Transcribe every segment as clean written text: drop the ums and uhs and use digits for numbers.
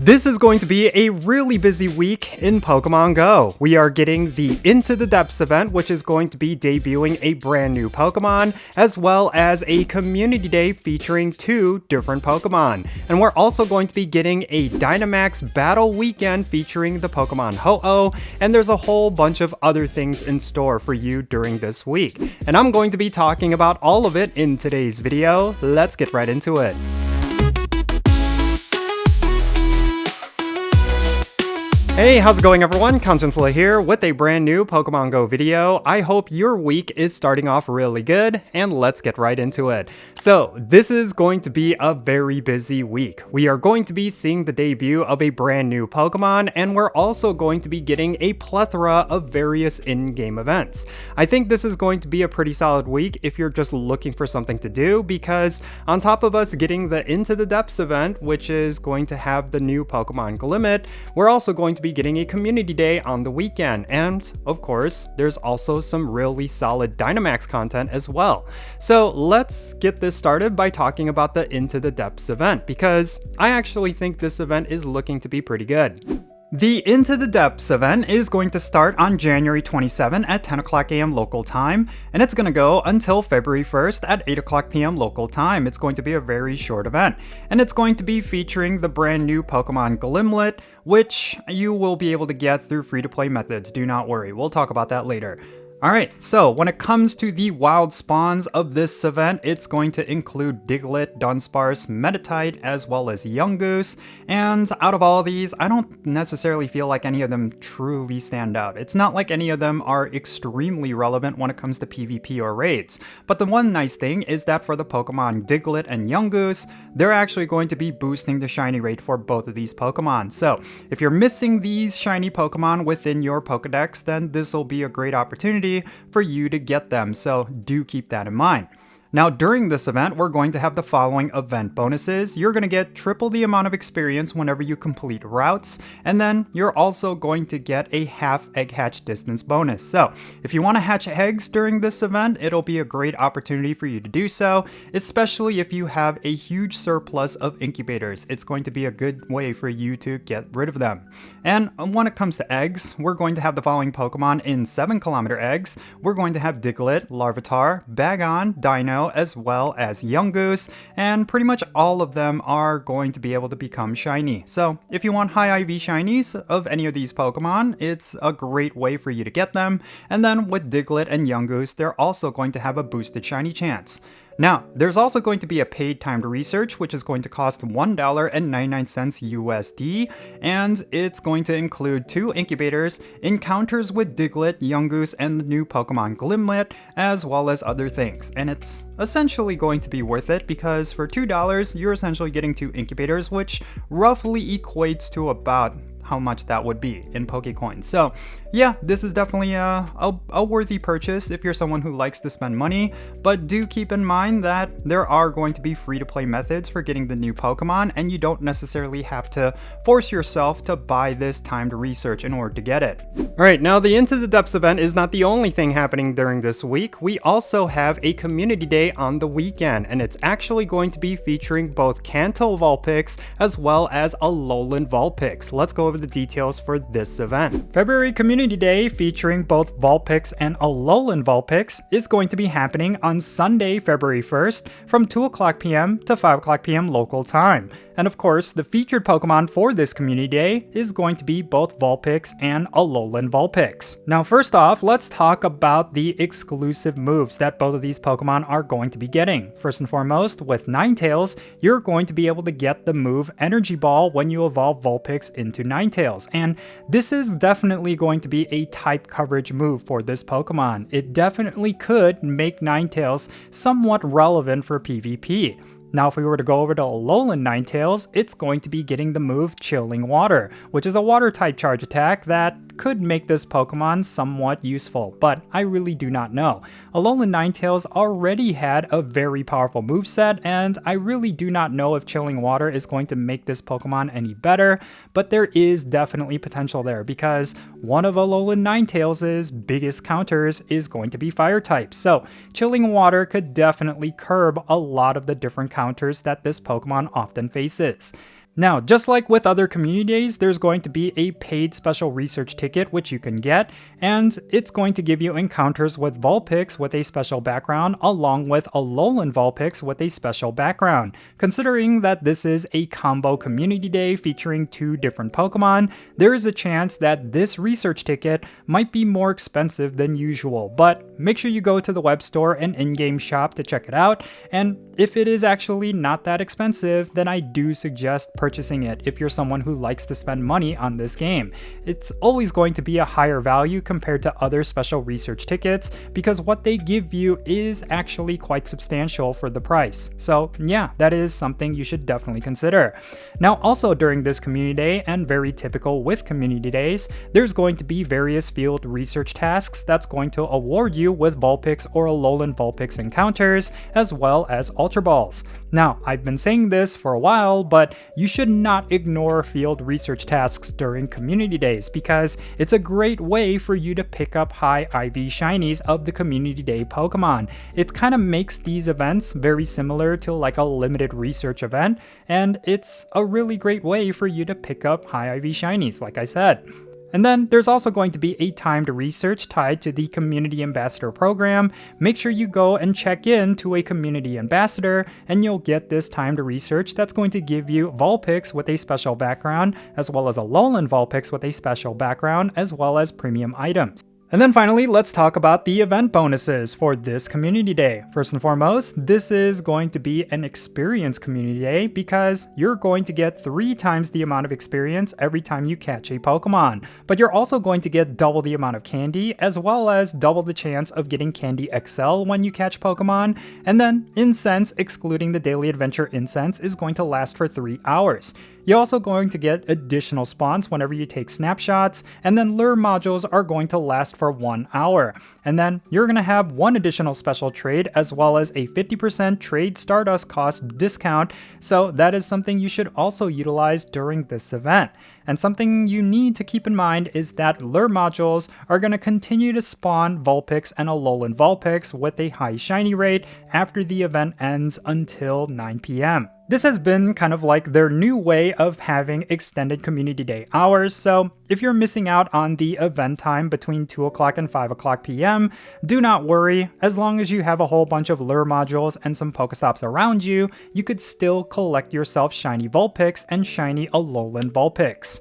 This is going to be a really busy week in Pokemon Go. We are getting the Into the Depths event, which is going to be debuting a brand new Pokemon, as well as a community day featuring 2 different Pokemon. And we're also going to be getting a Dynamax Battle Weekend featuring the Pokémon Ho-Oh, and there's a whole bunch of other things in store for you during this week. And I'm going to be talking about all of it in today's video. Let's get right into it. Hey, how's it going everyone? Jinsula here with a brand new Pokemon Go video. I hope your week is starting off really good, and let's get right into it. So, this is going to be a very busy week. We are going to be seeing the debut of a brand new Pokemon, and we're also going to be getting a plethora of various in-game events. I think this is going to be a pretty solid week if you're just looking for something to do, because on top of us getting the Into the Depths event, which is going to have the new Pokemon Glimmet, we're also going to be getting a community day on the weekend, and of course there's also some really solid Dynamax content as well. So let's get this started by talking about the Into the Depths event, because I actually think this event is looking to be pretty good. The Into the Depths event is going to start on January 27 at 10 o'clock a.m. local time, and it's going to go until February 1st at 8 o'clock p.m. local time. It's going to be a very short event, and it's going to be featuring the brand new Pokemon Glimmet, which you will be able to get through free-to-play methods. Do not worry, we'll talk about that later. Alright, so when it comes to the wild spawns of this event, it's going to include Diglett, Dunsparce, Meditite, as well as Yungoos, and out of all these, I don't necessarily feel like any of them truly stand out. It's not like any of them are extremely relevant when it comes to PvP or raids, but the one nice thing is that for the Pokemon Diglett and Yungoos, they're actually going to be boosting the shiny rate for both of these Pokemon. So if you're missing these shiny Pokemon within your Pokedex, then this will be a great opportunity for you to get them, so do keep that in mind. Now, during this event, we're going to have the following event bonuses. You're going to get triple the amount of experience whenever you complete routes, and then you're also going to get a half egg hatch distance bonus. So, if you want to hatch eggs during this event, it'll be a great opportunity for you to do so, especially if you have a huge surplus of incubators. It's going to be a good way for you to get rid of them. And when it comes to eggs, we're going to have the following Pokemon in 7-kilometer eggs. We're going to have Diglett, Larvitar, Bagon, Dino, as well as Yungoos, and pretty much all of them are going to be able to become shiny. So if you want high IV shinies of any of these Pokemon, it's a great way for you to get them. And then with Diglett and Yungoos, they're also going to have a boosted shiny chance. Now, there's also going to be a paid timed research, which is going to cost $1.99 USD, and it's going to include 2 incubators, encounters with Diglett, Yungoos, and the new Pokemon Glimmet, as well as other things. And it's essentially going to be worth it, because for $2, you're essentially getting 2 incubators, which roughly equates to about how much that would be in Pokecoins. So yeah, this is definitely a worthy purchase if you're someone who likes to spend money, but do keep in mind that there are going to be free-to-play methods for getting the new Pokemon, and you don't necessarily have to force yourself to buy this timed research in order to get it. Alright, now the Into the Depths event is not the only thing happening during this week. We also have a community day on the weekend, and it's actually going to be featuring both Kanto Vulpix as well as Alolan Vulpix. Let's go over the details for this event. February Community Day featuring both Vulpix and Alolan Vulpix is going to be happening on Sunday, February 1st from 2 o'clock p.m. to 5 o'clock p.m. local time. And of course, the featured Pokemon for this community day is going to be both Vulpix and Alolan Vulpix. Now first off, let's talk about the exclusive moves that both of these Pokemon are going to be getting. First and foremost, with Ninetales, you're going to be able to get the move Energy Ball when you evolve Vulpix into Ninetales, and this is definitely going to be a type coverage move for this Pokemon. It definitely could make Ninetales somewhat relevant for PvP. Now, if we were to go over to Alolan Ninetales, it's going to be getting the move Chilling Water, which is a water type charge attack that could make this Pokemon somewhat useful, but I really do not know. Alolan Ninetales already had a very powerful moveset, and I really do not know if Chilling Water is going to make this Pokemon any better, but there is definitely potential there, because one of Alolan Ninetales' biggest counters is going to be Fire type, so Chilling Water could definitely curb a lot of the different counters that this Pokemon often faces. Now, just like with other community days, there's going to be a paid special research ticket which you can get, and it's going to give you encounters with Vulpix with a special background, along with Alolan Vulpix with a special background. Considering that this is a combo community day featuring 2 different Pokemon, there is a chance that this research ticket might be more expensive than usual, but make sure you go to the web store and in-game shop to check it out, and if it is actually not that expensive, then I do suggest purchasing it if you're someone who likes to spend money on this game. It's always going to be a higher value compared to other special research tickets because what they give you is actually quite substantial for the price. So yeah, that is something you should definitely consider. Now also during this community day, and very typical with community days, there's going to be various field research tasks that's going to award you with Vulpix or Alolan Vulpix encounters, as well as Ultra Balls. Now, I've been saying this for a while, but you should not ignore field research tasks during community days because it's a great way for you to pick up high IV shinies of the community day Pokemon. It kind of makes these events very similar to like a limited research event, and it's a really great way for you to pick up high IV shinies, like I said. And then there's also going to be a timed research tied to the Community Ambassador program. Make sure you go and check in to a Community Ambassador and you'll get this timed research that's going to give you Vulpix with a special background, as well as Alolan Vulpix with a special background, as well as premium items. And then finally, let's talk about the event bonuses for this community day. First and foremost, this is going to be an experience community day because you're going to get 3 times the amount of experience every time you catch a Pokemon. But you're also going to get double the amount of candy, as well as double the chance of getting Candy XL when you catch Pokemon. And then incense, excluding the daily adventure incense, is going to last for 3 hours. You're also going to get additional spawns whenever you take snapshots, and then lure modules are going to last for 1 hour. And then you're going to have 1 additional special trade, as well as a 50% trade Stardust cost discount, so that is something you should also utilize during this event. And something you need to keep in mind is that lure modules are going to continue to spawn Vulpix and Alolan Vulpix with a high shiny rate after the event ends until 9 p.m. This has been kind of like their new way of having extended community day hours, so if you're missing out on the event time between 2 o'clock and 5 o'clock p.m., do not worry. As long as you have a whole bunch of lure modules and some Pokestops around you, you could still collect yourself shiny Vulpix and shiny Alolan Vulpix.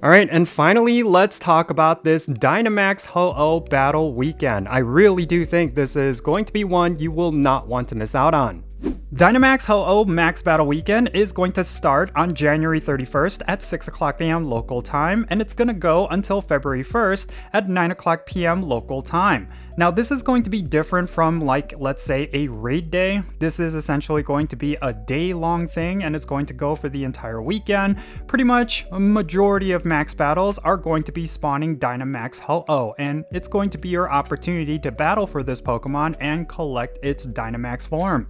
Alright, and finally, let's talk about this Dynamax Ho-Oh Battle Weekend. I really do think this is going to be one you will not want to miss out on. Dynamax Ho-Oh Max Battle Weekend is going to start on January 31st at 6 o'clock p.m. local time, and it's going to go until February 1st at 9 o'clock p.m. local time. Now, this is going to be different from, like, let's say a raid day. This is essentially going to be a day-long thing, and it's going to go for the entire weekend. Pretty much a majority of max battles are going to be spawning Dynamax Ho-Oh, and it's going to be your opportunity to battle for this Pokemon and collect its Dynamax form.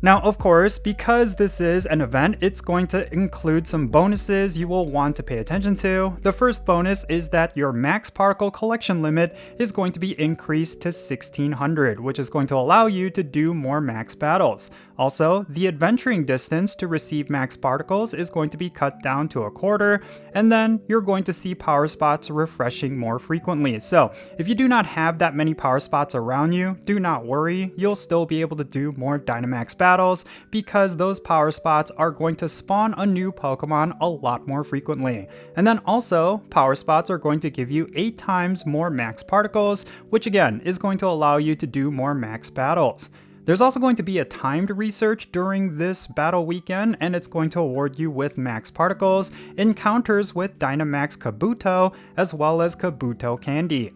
Now, of course, because this is an event, it's going to include some bonuses you will want to pay attention to. The first bonus is that your max particle collection limit is going to be increased to 1600, which is going to allow you to do more max battles. Also, the adventuring distance to receive max particles is going to be cut down to 1/4, and then you're going to see power spots refreshing more frequently. So, if you do not have that many power spots around you, do not worry, you'll still be able to do more Dynamax battles because those power spots are going to spawn a new Pokemon a lot more frequently. And then also, power spots are going to give you 8 times more max particles, which again is going to allow you to do more max battles. There's also going to be a timed research during this battle weekend, and it's going to award you with max particles, encounters with Dynamax Kabuto, as well as Kabuto candy.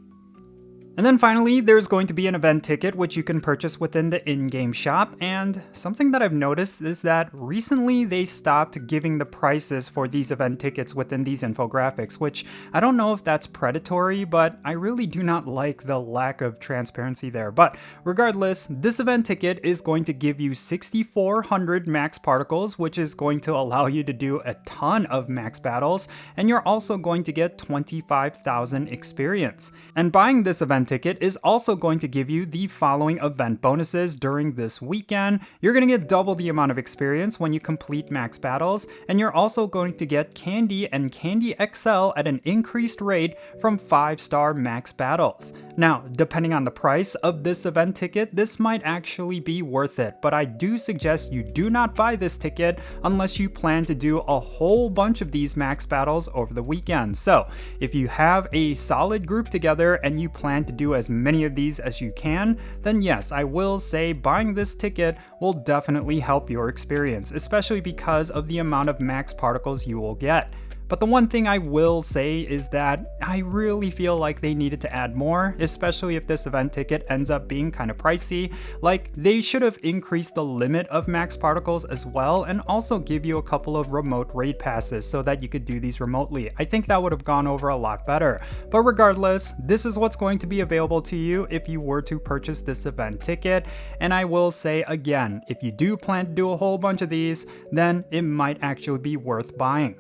And then finally, there's going to be an event ticket which you can purchase within the in-game shop, and something that I've noticed is that recently they stopped giving the prices for these event tickets within these infographics, which I don't know if that's predatory, but I really do not like the lack of transparency there. But regardless, this event ticket is going to give you 6,400 max particles, which is going to allow you to do a ton of max battles, and you're also going to get 25,000 experience. And buying this event event ticket is also going to give you the following event bonuses during this weekend. You're going to get double the amount of experience when you complete max battles, and you're also going to get Candy and Candy XL at an increased rate from 5-star max battles. Now, depending on the price of this event ticket, this might actually be worth it, but I do suggest you do not buy this ticket unless you plan to do a whole bunch of these max battles over the weekend. So, if you have a solid group together and you plan to do as many of these as you can, then yes, I will say buying this ticket will definitely help your experience, especially because of the amount of max particles you will get. But the one thing I will say is that I really feel like they needed to add more, especially if this event ticket ends up being kind of pricey. Like, they should have increased the limit of max particles as well, and also give you a couple of remote raid passes so that you could do these remotely. I think that would have gone over a lot better. But regardless, this is what's going to be available to you if you were to purchase this event ticket. And I will say again, if you do plan to do a whole bunch of these, then it might actually be worth buying.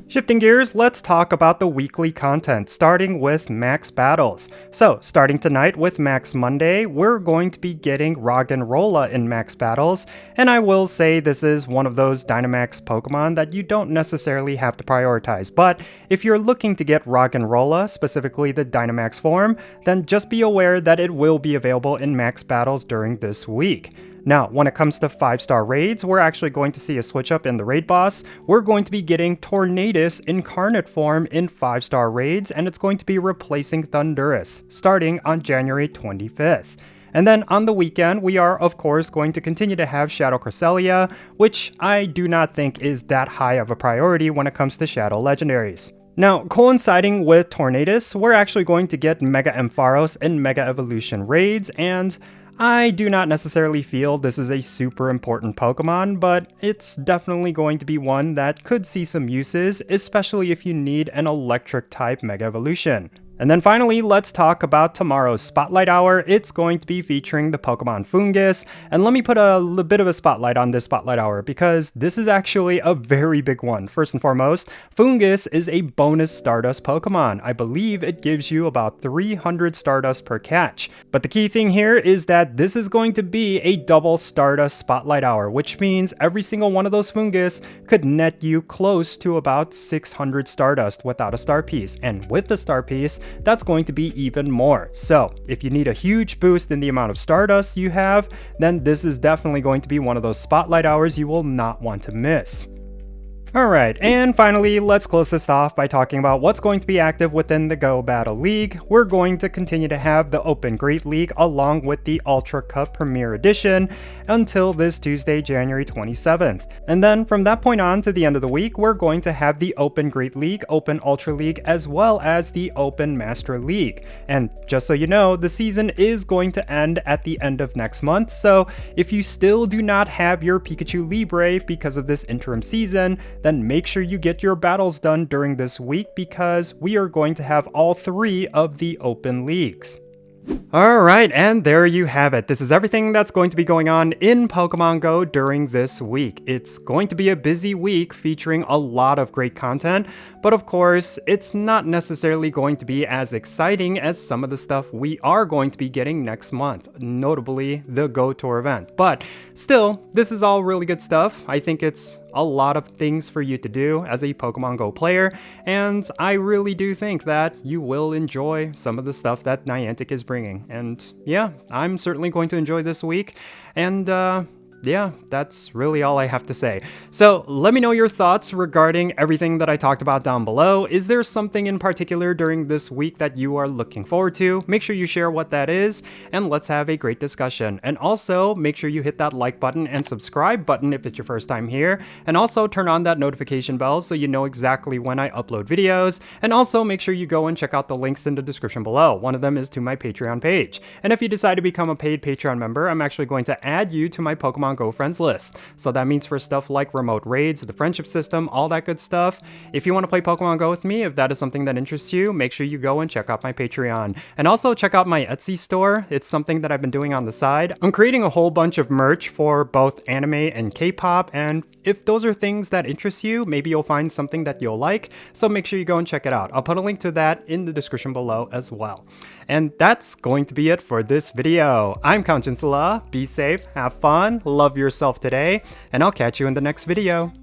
Shifting gears, let's talk about the weekly content, starting with Max Battles. So, starting tonight with Max Monday, we're going to be getting Roggenrola in Max Battles, and I will say this is one of those Dynamax Pokemon that you don't necessarily have to prioritize, but if you're looking to get Roggenrola, specifically the Dynamax form, then just be aware that it will be available in Max Battles during this week. Now, when it comes to 5-star raids, we're actually going to see a switch up in the raid boss. We're going to be getting Tornadus Incarnate form in 5-star raids, and it's going to be replacing Thundurus, starting on January 25th. And then on the weekend, we are of course going to continue to have Shadow Cresselia, which I do not think is that high of a priority when it comes to Shadow Legendaries. Now, coinciding with Tornadus, we're actually going to get Mega Ampharos and Mega Evolution raids, and I do not necessarily feel this is a super important Pokemon, but it's definitely going to be one that could see some uses, especially if you need an electric type Mega Evolution. And then finally, let's talk about tomorrow's Spotlight Hour. It's going to be featuring the Pokemon Fungus, and let me put a little bit of a spotlight on this Spotlight Hour because this is actually a very big one. First and foremost, Fungus is a bonus Stardust Pokemon. I believe it gives you about 300 Stardust per catch. But the key thing here is that this is going to be a double Stardust Spotlight Hour, which means every single one of those Fungus could net you close to about 600 Stardust without a star piece, and with the star piece, that's going to be even more. So if you need a huge boost in the amount of Stardust you have, then this is definitely going to be one of those Spotlight Hours you will not want to miss. Alright, and finally, let's close this off by talking about what's going to be active within the Go Battle League. We're going to continue to have the Open Great League along with the Ultra Cup Premier Edition until this Tuesday, January 27th. And then from that point on to the end of the week, we're going to have the Open Great League, Open Ultra League, as well as the Open Master League. And just so you know, the season is going to end at the end of next month, so if you still do not have your Pikachu Libre because of this interim season, then make sure you get your battles done during this week because we are going to have all 3 of the open leagues. Alright, and there you have it. This is everything that's going to be going on in Pokemon Go during this week. It's going to be a busy week featuring a lot of great content, but of course, it's not necessarily going to be as exciting as some of the stuff we are going to be getting next month, notably the Go Tour event. But still, this is all really good stuff. I think it's a lot of things for you to do as a Pokemon Go player, and I really do think that you will enjoy some of the stuff that Niantic is bringing. And yeah, I'm certainly going to enjoy this week, and yeah, that's really all I have to say. So let me know your thoughts regarding everything that I talked about down below. Is there something in particular during this week that you are looking forward to? Make sure you share what that is, and let's have a great discussion. And also, make sure you hit that like button and subscribe button if it's your first time here, and also turn on that notification bell so you know exactly when I upload videos. And also make sure you go and check out the links in the description below. One of them is to my Patreon page. And if you decide to become a paid Patreon member, I'm actually going to add you to my Pokemon Go friends list. So that means for stuff like remote raids, the friendship system, all that good stuff. If you want to play Pokemon Go with me, if that is something that interests you, make sure you go and check out my Patreon. And also check out my Etsy store. It's something that I've been doing on the side. I'm creating a whole bunch of merch for both anime and K-pop, and if those are things that interest you, maybe you'll find something that you'll like, so make sure you go and check it out. I'll put a link to that in the description below as well. And that's going to be it for this video. I'm Jinsula. Be safe, have fun, love yourself today, and I'll catch you in the next video.